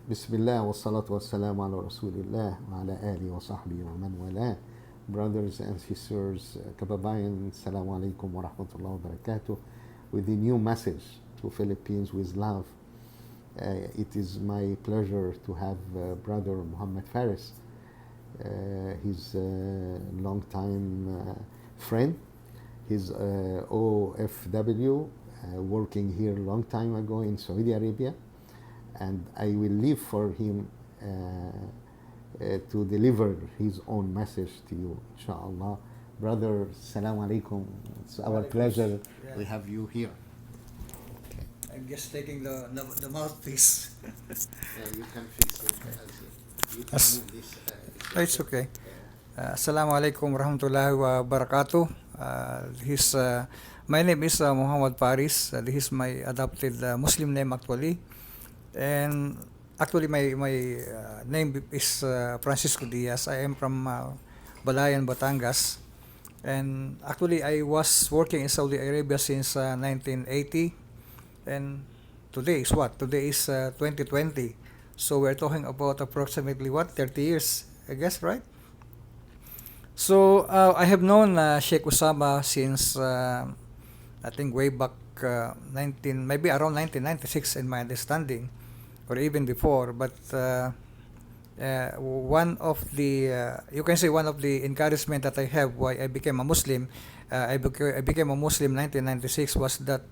بسم الله والصلاة والسلام على رسول الله وعلى آله وصحبه ومن والاه. Brothers and sisters, kababayan, Assalamu alaikum wa rahmatullahi wa barakatuh. With the new message to Philippines with love. It is my pleasure to have Brother Muhammad Faris. He's a long-time friend. He's OFW, working here a long time ago in Saudi Arabia. And I will leave for him to deliver his own message to you, inshallah. Brother, Assalamu alaikum. It's our pleasure we have you here. I'm just taking the mouthpiece. You can fix it. You can As- move this. It's okay. Assalamu alaikum warahmatullahi wabarakatuh. My name is Muhammad Paris. This is my adopted Muslim name actually. And actually my name is Francisco Diaz. I am from Balayan, Batangas. And actually I was working in Saudi Arabia since 1980. And today is what? Today is 2020. So we're talking about approximately what? 30 years, I guess, right? So I have known Sheikh Osama since I think way back maybe around 1996 in my understanding, or even before. But one of the you can say one of the encouragement that I have why I became a Muslim, I became a Muslim 1996 was that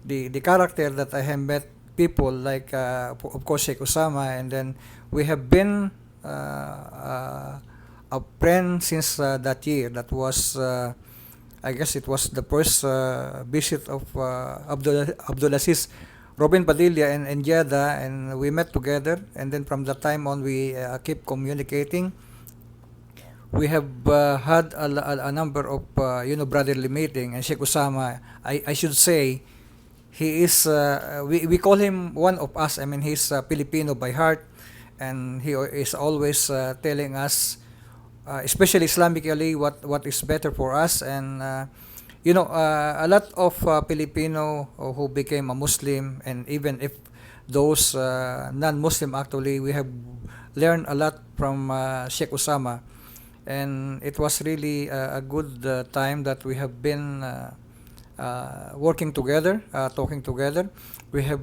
the character that I have met people like of course Sheikh Osama, and then we have been a friend since that year. That was I guess it was the first visit of Abdulaziz Robin Padilla in Jeddah, and we met together, and then from that time on we keep communicating. We have had a number of brotherly meeting, and Sheikh Osama, I should say, he is we call him one of us. I mean, he's Filipino by heart, and he is always telling us, especially Islamically, what is better for us. And a lot of Filipino who became a Muslim, and even if those non-Muslim, actually we have learned a lot from Sheikh Osama. And it was really a good time that we have been working together, talking together. We have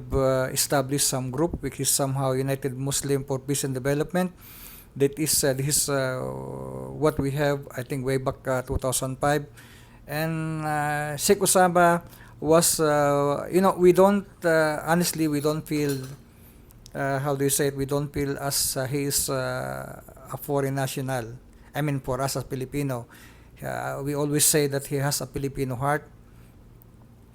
established some group which is somehow United Muslim for Peace and Development. This is what we have, I think, way back 2005. And Sheikh Osama was, we don't, honestly, we don't feel, how do you say it, we don't feel as he is a foreign national. I mean, for us as Filipino, we always say that he has a Filipino heart.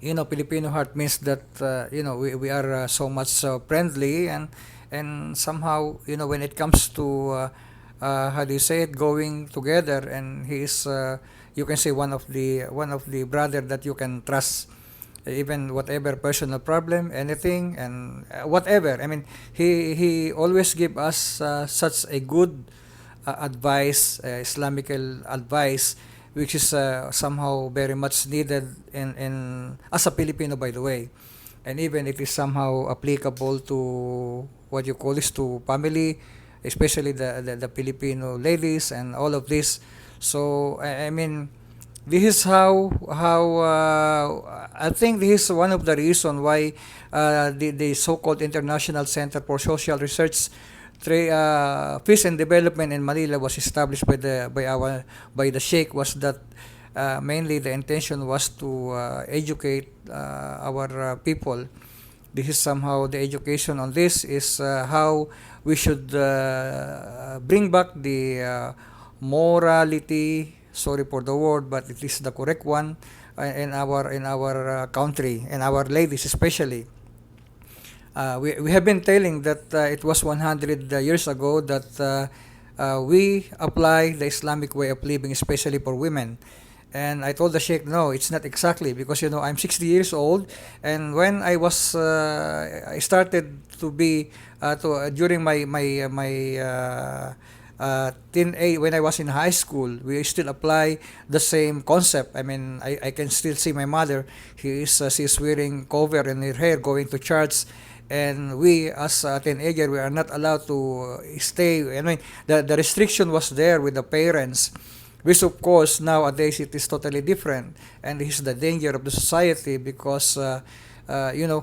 Filipino heart means that, we are so much friendly, and somehow, when it comes to, how do you say it, going together, and he is, you can say one of the brother that you can trust, even whatever personal problem, anything, and whatever. I mean, he always give us such a good advice, Islamical advice, which is somehow very much needed in as a Filipino, by the way. And even it is somehow applicable to what you call this, to family, especially the Filipino ladies and all of this. So I mean, this is how I think this is one of the reason why the so-called International Center for Social Research, Peace and Development in Manila was established by the Sheikh, was that mainly the intention was to educate our people. This is somehow the education on this is how we should bring back the morality. Sorry for the word, but it is the correct one in our country, and our ladies especially. We have been telling that it was 100 years ago that we apply the Islamic way of living, especially for women. And I told the Sheikh, no, it's not exactly, because I'm 60 years old, and when I was I started to be during my teenage, when I was in high school, we still apply the same concept. I mean, I can still see my mother. She's wearing cover in her hair, going to church, and we as a teenager, we are not allowed to stay. I mean, the restriction was there with the parents, which of course nowadays it is totally different, and this is the danger of the society because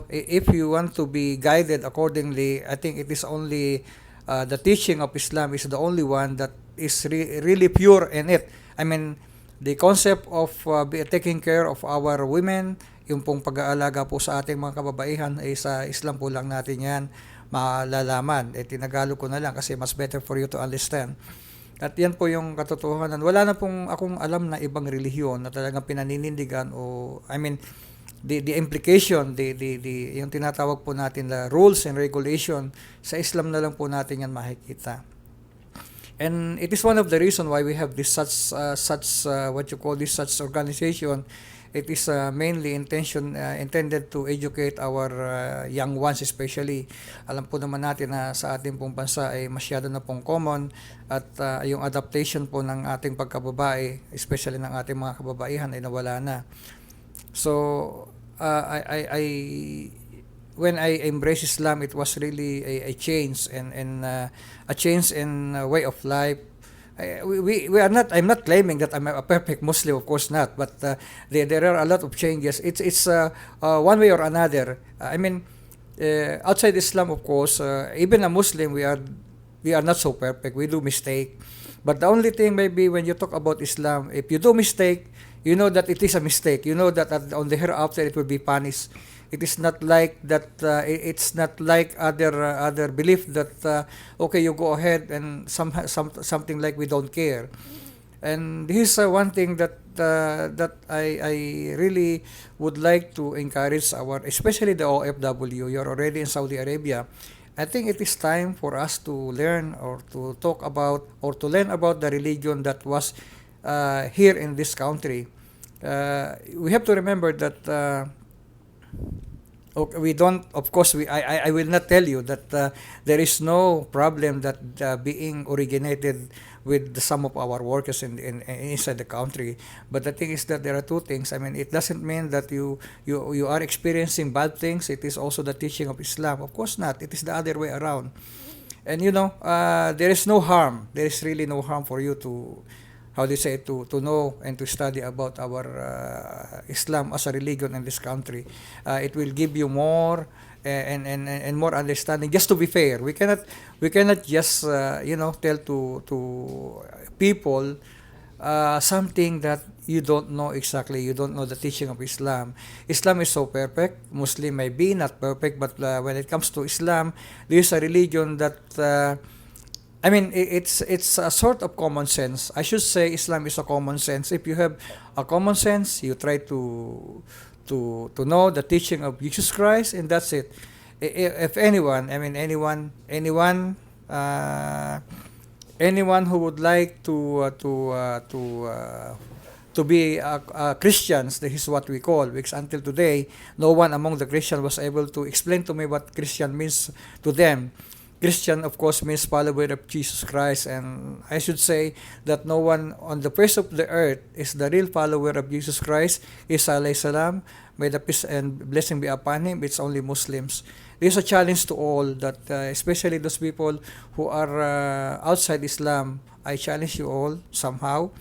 if you want to be guided accordingly, I think it is only the teaching of Islam is the only one that is really pure in it. I mean, the concept of taking care of our women, yung pong pag-aalaga po sa ating mga kababaihan ay sa Islam po lang natin yan malalaman. Tinagalog ko na lang kasi mas better for you to understand. At yan po yung katotohanan. Wala na pong akong alam na ibang relihiyon na talagang pinaninindigan o I mean the implication, yung tinatawag po natin na rules and regulation sa Islam na lang po natin yan makikita. And it is one of the reason why we have this such organization. It is mainly intended to educate our young ones especially. Alam po naman natin na sa ating pong bansa ay masyado na pong common at yung adaptation po ng ating pagkababae, especially ng ating mga kababaihan ay nawala na. So when I embraced Islam, it was really a change and a change in way of life. We are not. I'm not claiming that I'm a perfect Muslim, of course not. But there are a lot of changes. It's one way or another. Outside Islam, of course, even a Muslim, we are not so perfect. We do mistake. But the only thing maybe when you talk about Islam, if you do mistake, you know that it is a mistake. You know that on the hereafter it will be punished. It is not like that. It's not like other belief that okay, you go ahead and something like we don't care. And this is one thing that I really would like to encourage especially the OFW. You're already in Saudi Arabia. I think it is time for us to learn or to talk about or to learn about the religion that was here in this country. We have to remember that. Okay, we don't. Of course, I will not tell you that there is no problem that being originated with some of our workers inside the country. But the thing is that there are two things. I mean, it doesn't mean that you are experiencing bad things. It is also the teaching of Islam. Of course not. It is the other way around. And there is no harm. There is really no harm for you to know and to study about our Islam as a religion in this country. It will give you more and more understanding. Just to be fair, we cannot just tell to people something that you don't know exactly. You don't know the teaching of Islam. Islam is so perfect. Muslim may be not perfect, but when it comes to Islam, there is a religion that. It's a sort of common sense. I should say Islam is a common sense. If you have a common sense, you try to know the teaching of Jesus Christ, and that's it. If anyone who would like to be Christians, this is what we call, because until today, no one among the Christians was able to explain to me what Christian means to them. Christian, of course, means follower of Jesus Christ, and I should say that no one on the face of the earth is the real follower of Jesus Christ. Isa alayhi salam, may the peace and blessing be upon him. It's only Muslims. This is a challenge to all, that especially those people who are outside Islam. I challenge you all somehow.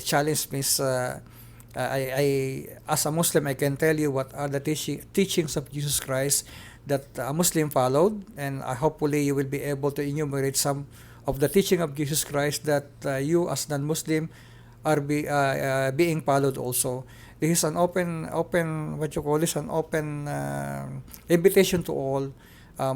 Challenge means I as a Muslim, I can tell you what are the teachings of Jesus Christ that a Muslim followed, and hopefully you will be able to enumerate some of the teaching of Jesus Christ that you as non-Muslim are being followed also. This is an open invitation to all,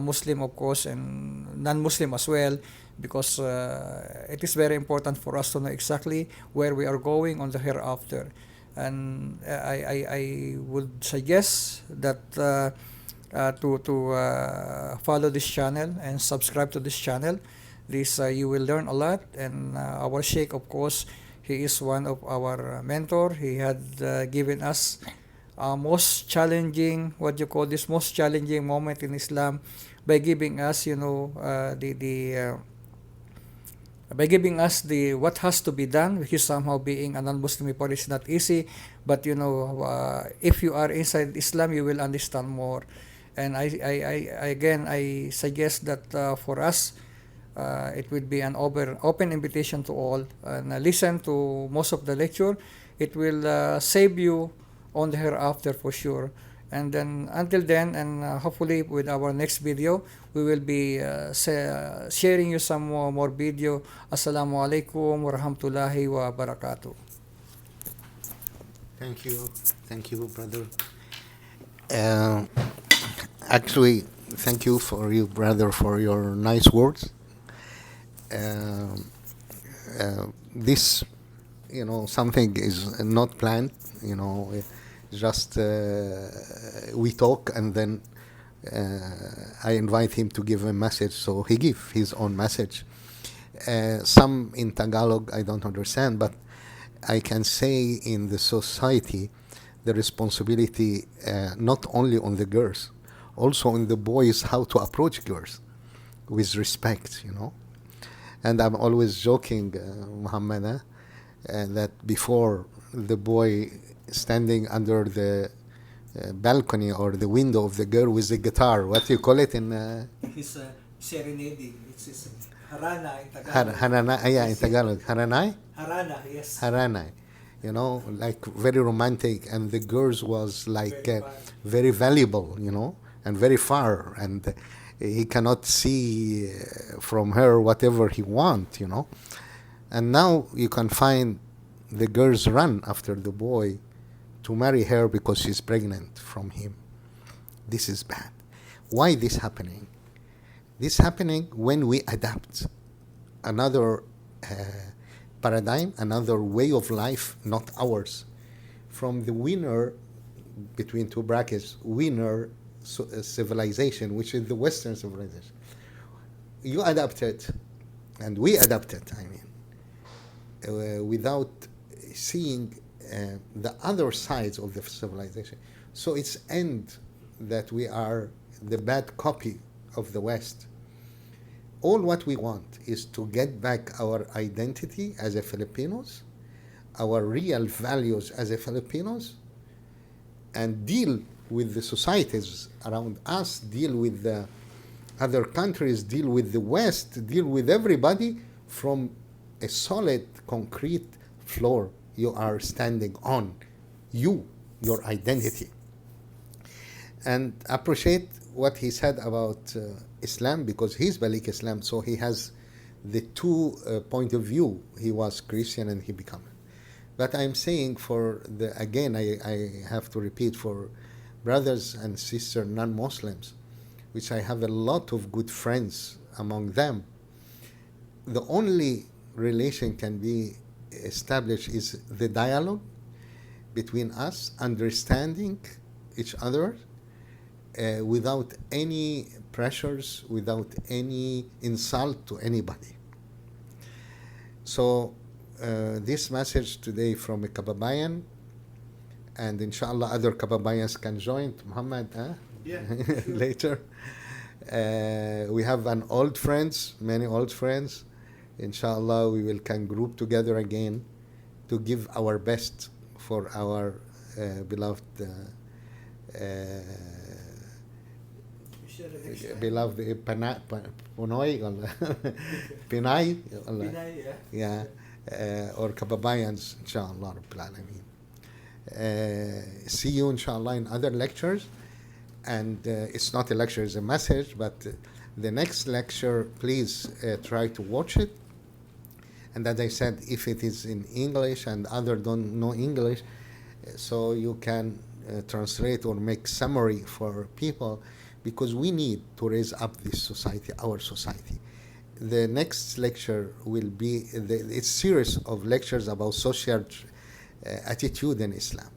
Muslim of course and non-Muslim as well, because it is very important for us to know exactly where we are going on the hereafter. And I would suggest that to follow this channel and subscribe to this channel. This you will learn a lot. And our Sheikh, of course, he is one of our mentor. He had given us most challenging moment in Islam by giving us by giving us the what has to be done, which is somehow being a non-Muslim before is not easy. But if you are inside Islam, you will understand more. And I suggest that for us, it will be an open invitation to all, and listen to most of the lecture. It will save you on the hereafter for sure. And then until then, and hopefully with our next video, we will be sharing you some more video. Assalamu alaikum wa rahmatullahi wa barakatuh. Thank you, brother. Actually, thank you for you, brother, for your nice words. This, something is not planned. Just we talk, and then I invite him to give a message. So he give his own message. Some in Tagalog I don't understand, but I can say in the society, the responsibility not only on the girls, also on the boys, how to approach girls with respect, And I'm always joking, Muhammad, that before the boy standing under the balcony or the window of the girl with the guitar, what do you call it in? He's serenading. It's harana in Tagalog. Harana, yeah, in Tagalog. Haranay? Harana, yes. Haranay. Like very romantic, and the girls was like very valuable, and very far, and he cannot see from her whatever he want, And now you can find the girls run after the boy to marry her because she's pregnant from him. This is bad. Why this happening? This happening when we adapt another paradigm, another way of life, not ours. From the winner, between two brackets, winner civilization, which is the Western civilization. You adapt it, and we adapt it, without seeing the other sides of the civilization. So it's end that we are the bad copy of the West. All what we want is to get back our identity as a Filipinos, our real values as a Filipinos, and deal with the societies around us, deal with the other countries, deal with the West, deal with everybody from a solid, concrete floor you are standing on, your identity. And appreciate what he said about Islam, because he's Balik Islam, so he has the two point of view. He was Christian and he became. But I'm saying I have to repeat for brothers and sisters, non-Muslims, which I have a lot of good friends among them, the only relation can be established is the dialogue between us, understanding each other, without any pressures, without any insult to anybody. So this message today from a Kababayan, and inshallah other Kababayans can join, Muhammad, later. We have many old friends. Inshallah, we can group together again to give our best for our beloved Pinoy, Pinay, or Kababayans, inshallah, Rabbil Alameen. See you, inshallah, in other lectures. And it's not a lecture, it's a message, but the next lecture, please try to watch it. And as I said, if it is in English and others don't know English, so you can translate or make summary for people, because we need to raise up this society, our society. The next lecture will be, it's a series of lectures about social attitude in Islam.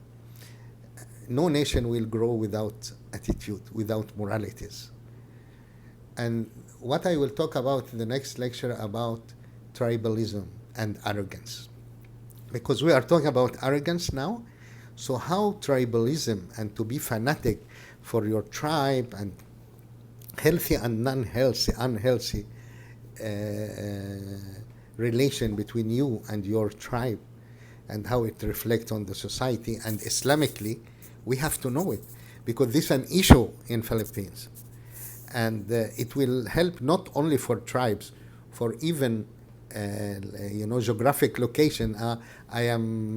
No nation will grow without attitude, without moralities. And what I will talk about in the next lecture about tribalism and arrogance. Because we are talking about arrogance now, so how tribalism and to be fanatic for your tribe and healthy and unhealthy relation between you and your tribe, and how it reflects on the society, and Islamically, we have to know it. because this is an issue in Philippines. And it will help not only for tribes, for even geographic location. I am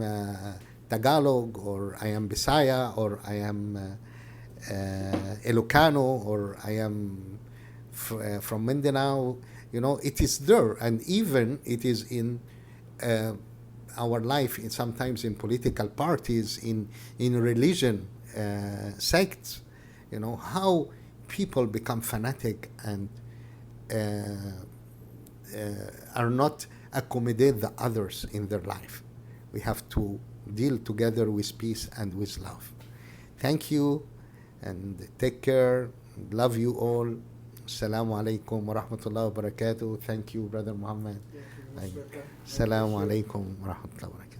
Tagalog, or I am Bisaya, or I am Ilocano, or I am from Mindanao. It is there, and even it is in our life, sometimes in political parties, in religion, sects. How people become fanatic and are not accommodate the others in their life. We have to deal together with peace and with love. Thank you, and take care. Love you all. Assalamu alaikum wa rahmatullahi wa barakatuh. Thank you, Brother Muhammad. Assalamu alaikum wa rahmatullahi wa barakatuh.